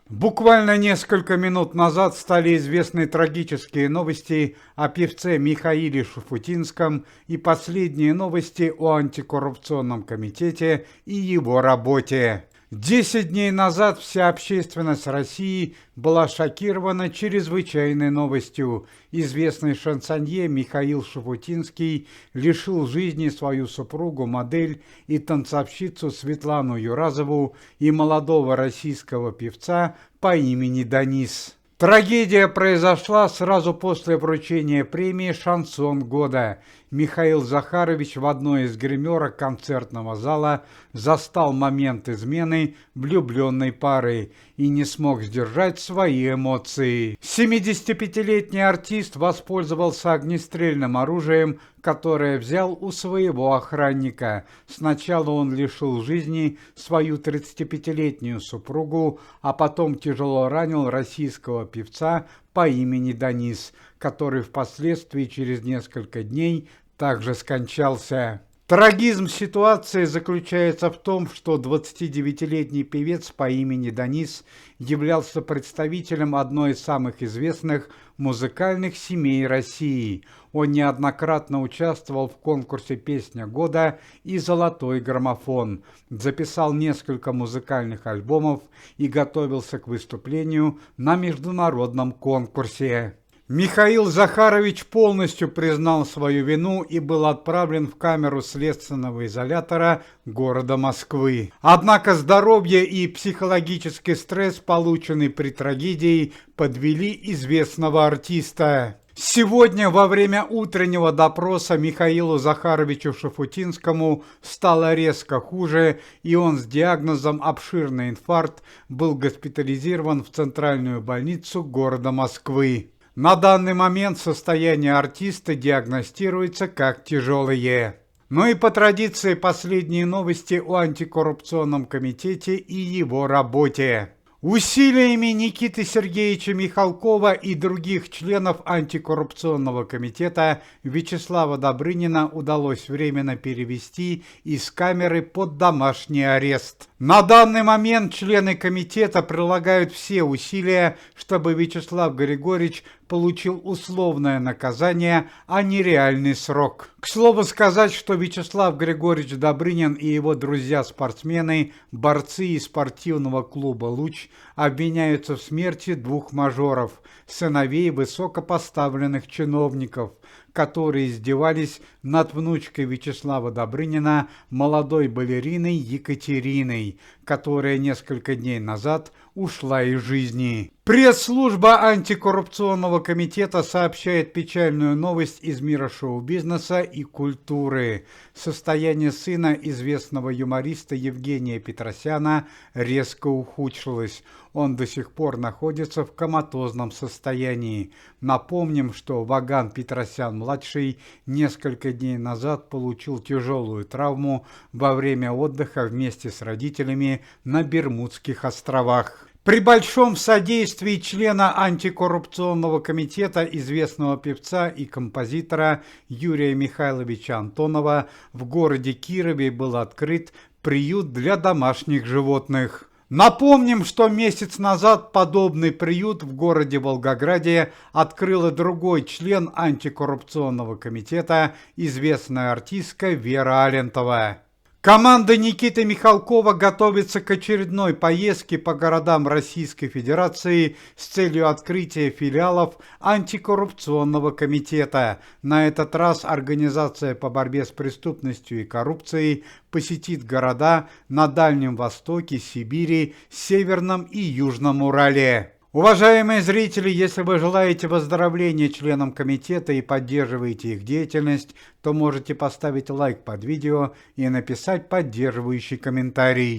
Буквально несколько минут назад стали известны трагические новости о певце Михаиле Шуфутинском и последние новости о антикоррупционном комитете и его работе. 10 дней назад вся общественность России была шокирована чрезвычайной новостью. Известный шансонье Михаил Шуфутинский лишил жизни свою супругу, модель и танцовщицу Светлану Юразову и молодого российского певца по имени Данис. Трагедия произошла сразу после вручения премии «Шансон года». Михаил Захарович в одной из гримерок концертного зала застал момент измены влюбленной пары и не смог сдержать свои эмоции. 75-летний артист воспользовался огнестрельным оружием, которое взял у своего охранника. Сначала он лишил жизни свою 35-летнюю супругу, а потом тяжело ранил российского певца по имени Данис, который впоследствии через несколько дней также скончался. Трагизм ситуации заключается в том, что 29-летний певец по имени Данис являлся представителем одной из самых известных музыкальных семей России. Он неоднократно участвовал в конкурсе «Песня года» и «Золотой граммофон», записал несколько музыкальных альбомов и готовился к выступлению на международном конкурсе. Михаил Захарович полностью признал свою вину и был отправлен в камеру следственного изолятора города Москвы. Однако здоровье и психологический стресс, полученный при трагедии, подвели известного артиста. Сегодня во время утреннего допроса Михаилу Захаровичу Шуфутинскому стало резко хуже, и он с диагнозом обширный инфаркт был госпитализирован в центральную больницу города Москвы. На данный момент состояние артиста диагностируется как тяжелое. Ну и по традиции последние новости о антикоррупционном комитете и его работе. Усилиями Никиты Сергеевича Михалкова и других членов антикоррупционного комитета Вячеслава Добрынина удалось временно перевести из камеры под домашний арест. На данный момент члены комитета прилагают все усилия, чтобы Вячеслав Григорьевич получил условное наказание, а не реальный срок. К слову сказать, что Вячеслав Григорьевич Добрынин и его друзья-спортсмены, борцы из спортивного клуба «Луч», обвиняются в смерти двух мажоров, сыновей высокопоставленных чиновников, которые издевались над внучкой Вячеслава Добрынина, молодой балериной Екатериной, которая несколько дней назад ушла из жизни. Пресс-служба антикоррупционного комитета сообщает печальную новость из мира шоу-бизнеса и культуры. Состояние сына известного юмориста Евгения Петросяна резко ухудшилось. Он до сих пор находится в коматозном состоянии. Напомним, что Ваган Петросян-младший несколько дней назад получил тяжелую травму во время отдыха вместе с родителями на Бермудских островах. При большом содействии члена антикоррупционного комитета, известного певца и композитора Юрия Михайловича Антонова, в городе Кирове был открыт приют для домашних животных. Напомним, что месяц назад подобный приют в городе Волгограде открыл и другой член антикоррупционного комитета, известная артистка Вера Алентова. Команда Никиты Михалкова готовится к очередной поездке по городам Российской Федерации с целью открытия филиалов антикоррупционного комитета. На этот раз организация по борьбе с преступностью и коррупцией посетит города на Дальнем Востоке, Сибири, Северном и Южном Урале. Уважаемые зрители, если вы желаете выздоровления членам комитета и поддерживаете их деятельность, то можете поставить лайк под видео и написать поддерживающий комментарий.